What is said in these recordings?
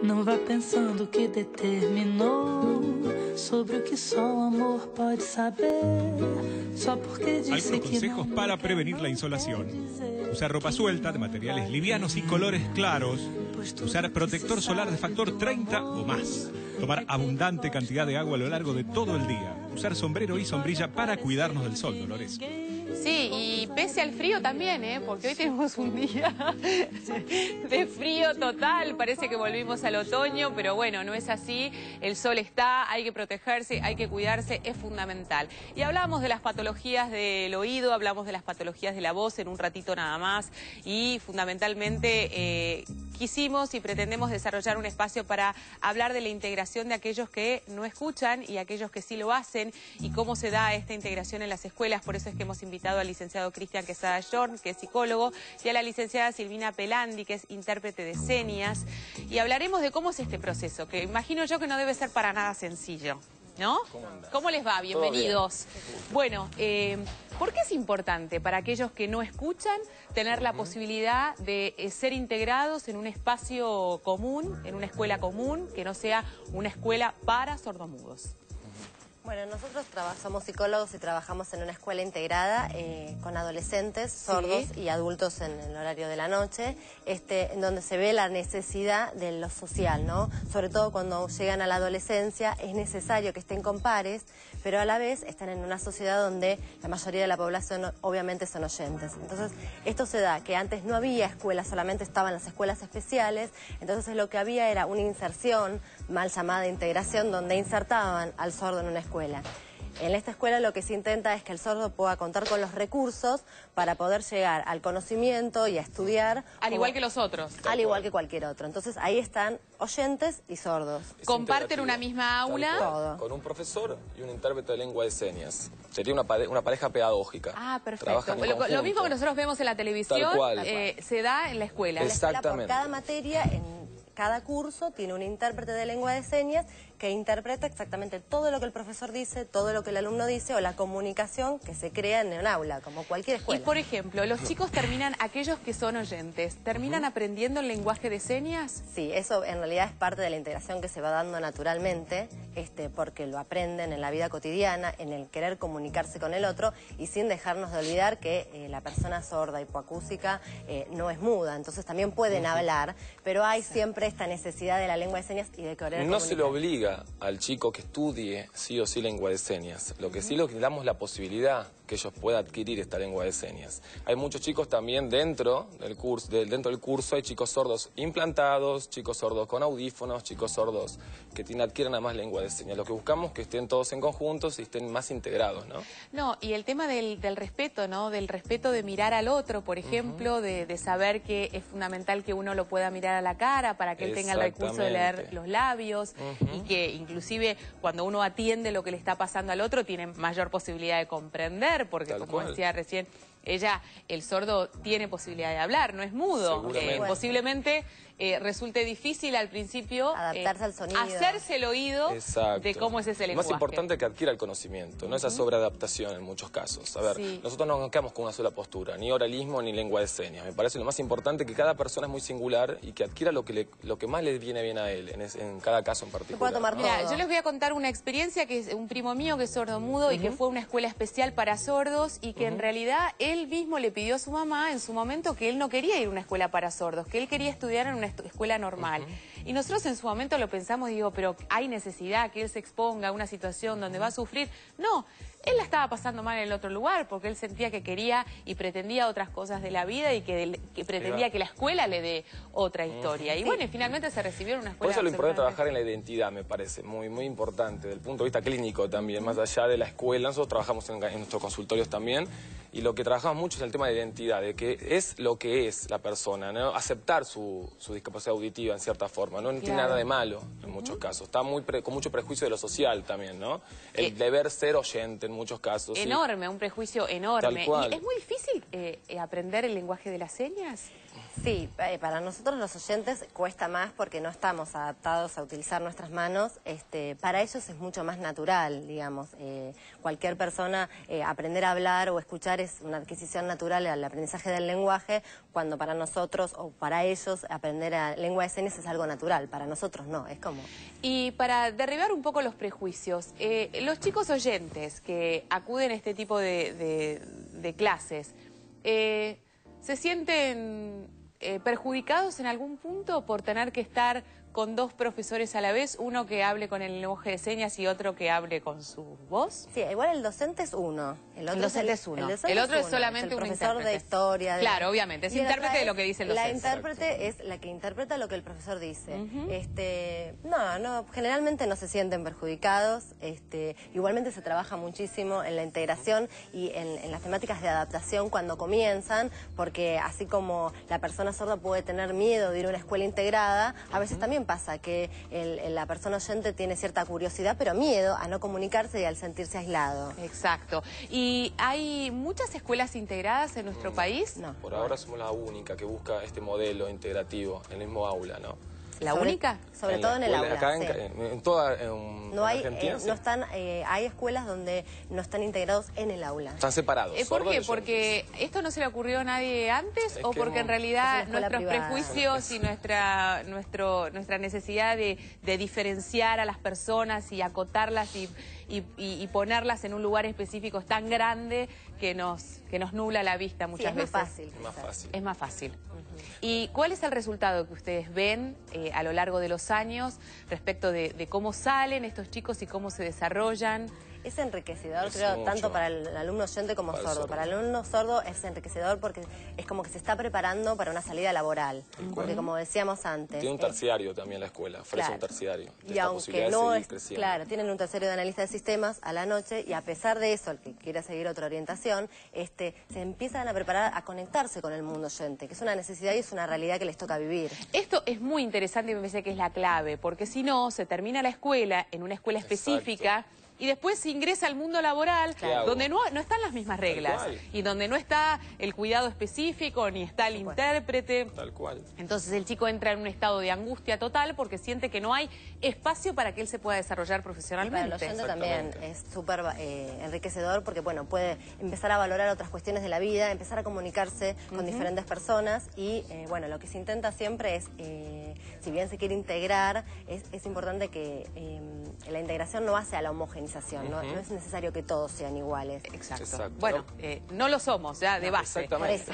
Não vá pensando que determinou sobre o que só o amor pode saber. Só porque disse Algunos consejos para prevenir la insolación. Usar ropa suelta de materiales livianos y colores claros. Usar protector solar de factor 30 o más. Tomar abundante cantidad de agua a lo largo de todo el día. Usar sombrero y sombrilla para cuidarnos del sol, Dolores. Sí, y pese al frío también, porque hoy tenemos un día de frío total, parece que volvimos al otoño, pero bueno, no es así, el sol está, hay que protegerse, hay que cuidarse, es fundamental. Y hablamos de las patologías del oído, hablamos de las patologías de la voz en un ratito nada más, y fundamentalmente quisimos y pretendemos desarrollar un espacio para hablar de la integración de aquellos que no escuchan y aquellos que sí lo hacen, y cómo se da esta integración en las escuelas. Por eso es que hemos invitado al licenciado Cristian Quesada Yorn, que es psicólogo, y a la licenciada Silvina Pelandi, que es intérprete de señas, y hablaremos de cómo es este proceso, que imagino yo que no debe ser para nada sencillo, ¿no? ¿Cómo les va? Bienvenidos. Bueno, ¿por qué es importante para aquellos que no escuchan tener la posibilidad de ser integrados en un espacio común, en una escuela común, que no sea una escuela para sordomudos? Bueno, nosotros somos psicólogos y trabajamos en una escuela integrada con adolescentes, sordos y adultos en el horario de la noche, en donde se ve la necesidad de lo social, ¿no? Sobre todo cuando llegan a la adolescencia es necesario que estén con pares, pero a la vez están en una sociedad donde la mayoría de la población obviamente son oyentes. Entonces, esto se da que antes no había escuelas, solamente estaban las escuelas especiales, entonces lo que había era una inserción, mal llamada integración, donde insertaban al sordo en una escuela. En esta escuela lo que se intenta es que el sordo pueda contar con los recursos para poder llegar al conocimiento y a estudiar. Al igual que los otros. Al igual que cualquier otro. Entonces ahí están oyentes y sordos. Comparten una misma aula. Todo. Con un profesor y un intérprete de lengua de señas. Sería una pareja pedagógica. Ah, perfecto. Lo mismo que nosotros vemos en la televisión, Tal cual. Se da en la escuela. Exactamente. Por cada materia, en cada curso, tiene un intérprete de lengua de señas que interpreta exactamente todo lo que el profesor dice, todo lo que el alumno dice, o la comunicación que se crea en un aula, como cualquier escuela. Y por ejemplo, los chicos terminan, aquellos que son oyentes, ¿terminan aprendiendo el lenguaje de señas? Sí, eso en realidad es parte de la integración que se va dando naturalmente, porque lo aprenden en la vida cotidiana, en el querer comunicarse con el otro, y sin dejarnos de olvidar que la persona sorda, hipoacúsica, no es muda, entonces también pueden hablar, pero hay siempre esta necesidad de la lengua de señas y de querer comunicar. No se le obliga al chico que estudie sí o sí lengua de señas. Lo que sí le damos la posibilidad que ellos puedan adquirir esta lengua de señas. Hay muchos chicos también dentro del curso, hay chicos sordos implantados, chicos sordos con audífonos, chicos sordos que adquieren además lengua de señas. Lo que buscamos es que estén todos en conjuntos y estén más integrados, ¿no? No, y el tema del respeto, ¿no? Del respeto de mirar al otro, por ejemplo, de saber que es fundamental que uno lo pueda mirar a la cara para que él tenga el recurso de leer los labios, y que inclusive cuando uno atiende lo que le está pasando al otro tiene mayor posibilidad de comprender, porque como decía recién ella, el sordo tiene posibilidad de hablar, no es mudo. Posiblemente resulte difícil al principio adaptarse al sonido, hacerse el oído de cómo es ese lenguaje. Más importante que adquiera el conocimiento, no esa sobreadaptación en muchos casos. A ver, nosotros no nos quedamos con una sola postura, ni oralismo ni lengua de señas. Me parece lo más importante que cada persona es muy singular y que adquiera lo que más le viene bien a él, en cada caso en particular. Mira, yo les voy a contar una experiencia que es un primo mío que es sordomudo y que fue a una escuela especial para sordos, y que en realidad él mismo le pidió a su mamá en su momento que él no quería ir a una escuela para sordos, que él quería estudiar en una escuela normal. Y nosotros en su momento lo pensamos y digo, pero hay necesidad que él se exponga a una situación donde va a sufrir. No, él la estaba pasando mal en el otro lugar porque él sentía que quería y pretendía otras cosas de la vida y que pretendía que la escuela le dé otra historia. Y bueno, y finalmente se recibió en una escuela. Por eso es lo importante trabajar en la identidad, me parece, muy importante, desde el punto de vista clínico también, más allá de la escuela. Nosotros trabajamos en nuestros consultorios también, y lo que trabajamos mucho es el tema de identidad, de que es lo que es la persona, ¿no? Aceptar su discapacidad auditiva en cierta forma, no tiene nada de malo en muchos casos, está con mucho prejuicio de lo social también, ¿no? El deber ser oyente en muchos casos. Enorme, un prejuicio enorme. Tal cual. ¿Y es muy difícil aprender el lenguaje de las señas? Sí, para nosotros los oyentes cuesta más porque no estamos adaptados a utilizar nuestras manos. Para ellos es mucho más natural, digamos. Cualquier persona aprender a hablar o escuchar es una adquisición natural al aprendizaje del lenguaje, cuando para nosotros o para ellos aprender a lengua de señas es algo natural. Para nosotros no, es como... Y para derribar un poco los prejuicios, los chicos oyentes que acuden a este tipo de clases, ¿se sienten perjudicados en algún punto por tener que estar con dos profesores a la vez, uno que hable con el lenguaje de señas y otro que hable con su voz? Sí, igual el docente es uno. El docente es uno. El otro es solamente un intérprete. Profesor de historia. Claro, obviamente, es intérprete de lo que dice el docente. La intérprete es la que interpreta lo que el profesor dice. No, generalmente no se sienten perjudicados. Igualmente se trabaja muchísimo en la integración y en las temáticas de adaptación cuando comienzan, porque así como la persona sorda puede tener miedo de ir a una escuela integrada, a veces también pasa que la persona oyente tiene cierta curiosidad, pero miedo a no comunicarse y al sentirse aislado. Exacto. ¿Y hay muchas escuelas integradas en nuestro país? No. Por ahora somos la única que busca este modelo integrativo en el mismo aula, ¿no? ¿La única? Sobre todo en el aula. Acá sí. en toda Argentina. No están, hay escuelas donde no están integrados en el aula. Están separados. ¿Por qué? ¿Porque esto no se le ocurrió a nadie antes o porque en realidad nuestros prejuicios y nuestra necesidad de diferenciar a las personas y acotarlas y ponerlas en un lugar específico es tan grande que nos nubla la vista muchas veces? Es más fácil. Es más fácil. ¿Y cuál es el resultado que ustedes ven a lo largo de los años respecto de cómo salen estos chicos y cómo se desarrollan? Es enriquecedor, creo, tanto para el alumno oyente como sordo. Para el alumno sordo es enriquecedor porque es como que se está preparando para una salida laboral. Porque como decíamos antes... Tiene un terciario también la escuela, ofrece un terciario. Y aunque no es... Claro, tienen un terciario de analista de sistemas a la noche y a pesar de eso, el que quiera seguir otra orientación, se empiezan a preparar a conectarse con el mundo oyente, que es una necesidad y es una realidad que les toca vivir. Esto es muy interesante y me parece que es la clave, porque si no, se termina la escuela en una escuela específica... Exacto. Y después se ingresa al mundo laboral, donde no están las mismas reglas. Y donde no está el cuidado específico, ni está el intérprete. Tal cual. Entonces el chico entra en un estado de angustia total porque siente que no hay espacio para que él se pueda desarrollar profesionalmente. Y para el oyente también es súper enriquecedor porque, bueno, puede empezar a valorar otras cuestiones de la vida, empezar a comunicarse con diferentes personas y, bueno, lo que se intenta siempre es, si bien se quiere integrar, es importante que la integración no hace a la homogenización. No es necesario que todos sean iguales. Exacto. Bueno, no lo somos, ya de base. Exactamente.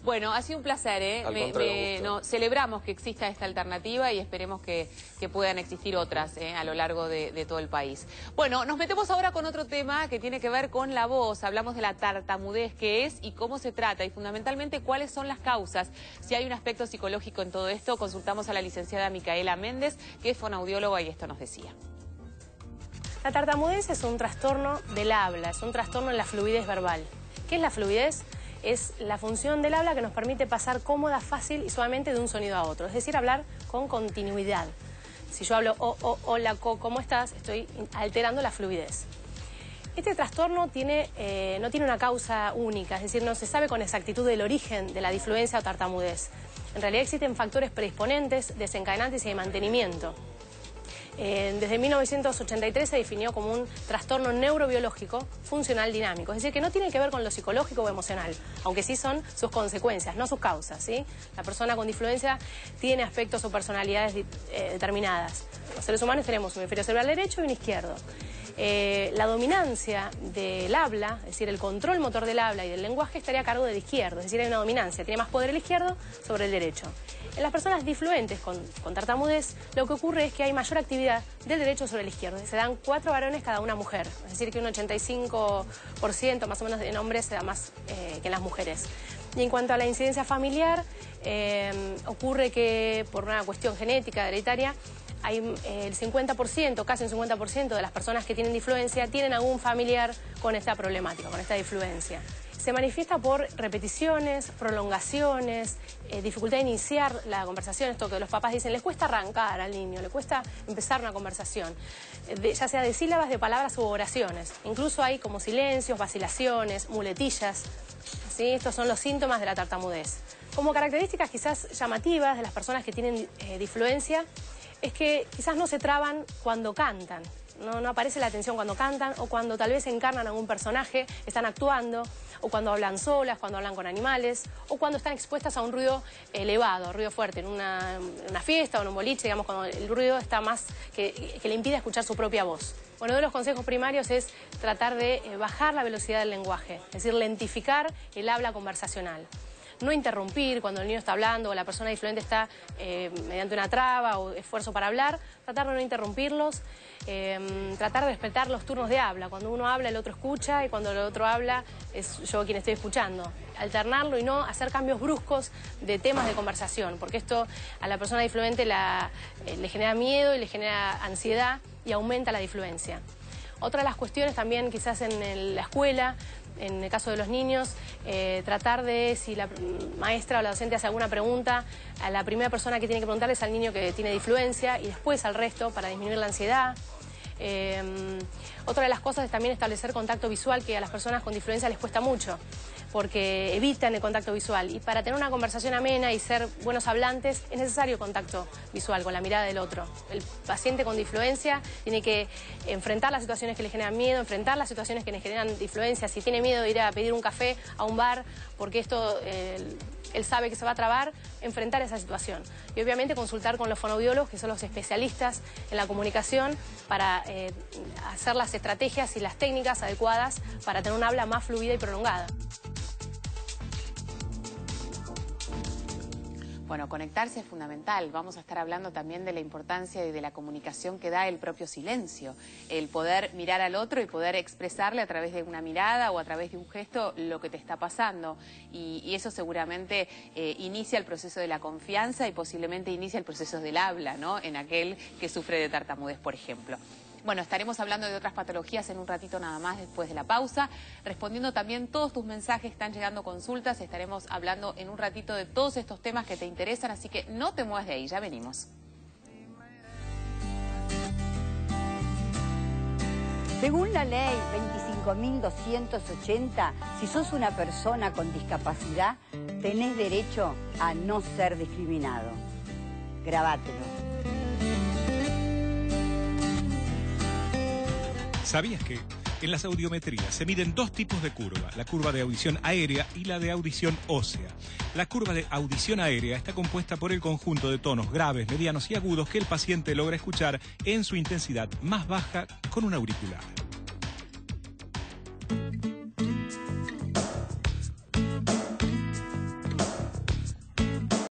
Bueno, ha sido un placer, ¿eh? Celebramos que exista esta alternativa y esperemos que puedan existir otras a lo largo de todo el país. Bueno, nos metemos ahora con otro tema que tiene que ver con la voz. Hablamos de la tartamudez, qué es y cómo se trata y fundamentalmente cuáles son las causas. Si hay un aspecto psicológico en todo esto, consultamos a la licenciada Micaela Méndez, que es fonoaudióloga y esto nos decía. La tartamudez es un trastorno del habla, es un trastorno en la fluidez verbal. ¿Qué es la fluidez? Es la función del habla que nos permite pasar cómoda, fácil y suavemente de un sonido a otro, es decir, hablar con continuidad. Si yo hablo hola, ¿cómo estás? Estoy alterando la fluidez. Este trastorno no tiene una causa única, es decir, no se sabe con exactitud el origen de la disfluencia o tartamudez. En realidad existen factores predisponentes, desencadenantes y de mantenimiento. Desde 1983 se definió como un trastorno neurobiológico funcional dinámico, es decir, que no tiene que ver con lo psicológico o emocional, aunque sí son sus consecuencias, no sus causas, ¿sí? La persona con disfluencia tiene aspectos o personalidades determinadas. Los seres humanos tenemos un hemisferio cerebral derecho y un izquierdo. La dominancia del habla, es decir, el control motor del habla y del lenguaje estaría a cargo del izquierdo, es decir, hay una dominancia, tiene más poder el izquierdo sobre el derecho. En las personas disfluentes con tartamudez, lo que ocurre es que hay mayor actividad del derecho sobre el izquierdo. Se dan 4 varones cada una mujer, es decir, que un 85% más o menos en hombres se da más que en las mujeres. Y en cuanto a la incidencia familiar, ocurre que por una cuestión genética, hereditaria, hay el 50%, casi un 50% de las personas que tienen disfluencia tienen algún familiar con esta problemática, con esta disfluencia. Se manifiesta por repeticiones, prolongaciones, dificultad de iniciar la conversación, esto que los papás dicen, les cuesta arrancar al niño, le cuesta empezar una conversación, ya sea de sílabas, de palabras u oraciones. Incluso hay como silencios, vacilaciones, muletillas, ¿sí? Estos son los síntomas de la tartamudez. Como características quizás llamativas de las personas que tienen difluencia, es que quizás no se traban cuando cantan. No aparece la atención cuando cantan o cuando tal vez encarnan a algún personaje, están actuando, o cuando hablan solas, cuando hablan con animales, o cuando están expuestas a un ruido elevado, ruido fuerte, en una fiesta o en un boliche, digamos, cuando el ruido está más que le impide escuchar su propia voz. Bueno, uno de los consejos primarios es tratar de bajar la velocidad del lenguaje, es decir, lentificar el habla conversacional. No interrumpir cuando el niño está hablando o la persona difluente está mediante una traba o esfuerzo para hablar, tratar de no interrumpirlos, tratar de respetar los turnos de habla. Cuando uno habla, el otro escucha, y cuando el otro habla, es yo quien estoy escuchando. Alternarlo y no hacer cambios bruscos de temas de conversación, porque esto a la persona difluente le genera miedo y le genera ansiedad y aumenta la difluencia. Otra de las cuestiones también quizás en la escuela, en el caso de los niños, tratar de, si la maestra o la docente hace alguna pregunta, a la primera persona que tiene que preguntarle es al niño que tiene difluencia y después al resto para disminuir la ansiedad. Otra de las cosas es también establecer contacto visual, que a las personas con difluencia les cuesta mucho, porque evitan el contacto visual. Y para tener una conversación amena y ser buenos hablantes es necesario contacto visual con la mirada del otro. El paciente con difluencia tiene que enfrentar las situaciones que le generan miedo, enfrentar las situaciones que le generan difluencia. Si tiene miedo de ir a pedir un café a un bar, porque esto él sabe que se va a trabar, enfrentar esa situación. Y obviamente consultar con los fonoaudiólogos, que son los especialistas en la comunicación, para hacer las estrategias y las técnicas adecuadas para tener un habla más fluida y prolongada. Bueno, conectarse es fundamental. Vamos a estar hablando también de la importancia y de la comunicación que da el propio silencio. El poder mirar al otro y poder expresarle a través de una mirada o a través de un gesto lo que te está pasando. Y eso seguramente inicia el proceso de la confianza y posiblemente inicia el proceso del habla, ¿no? En aquel que sufre de tartamudez, por ejemplo. Bueno, estaremos hablando de otras patologías en un ratito nada más después de la pausa, respondiendo también todos tus mensajes, están llegando consultas, estaremos hablando en un ratito de todos estos temas que te interesan, así que no te muevas de ahí, ya venimos. Según la ley 25.280, si sos una persona con discapacidad, tenés derecho a no ser discriminado. Grabátelo. ¿Sabías que en las audiometrías se miden dos tipos de curva? La curva de audición aérea y la de audición ósea. La curva de audición aérea está compuesta por el conjunto de tonos graves, medianos y agudos que el paciente logra escuchar en su intensidad más baja con un auricular.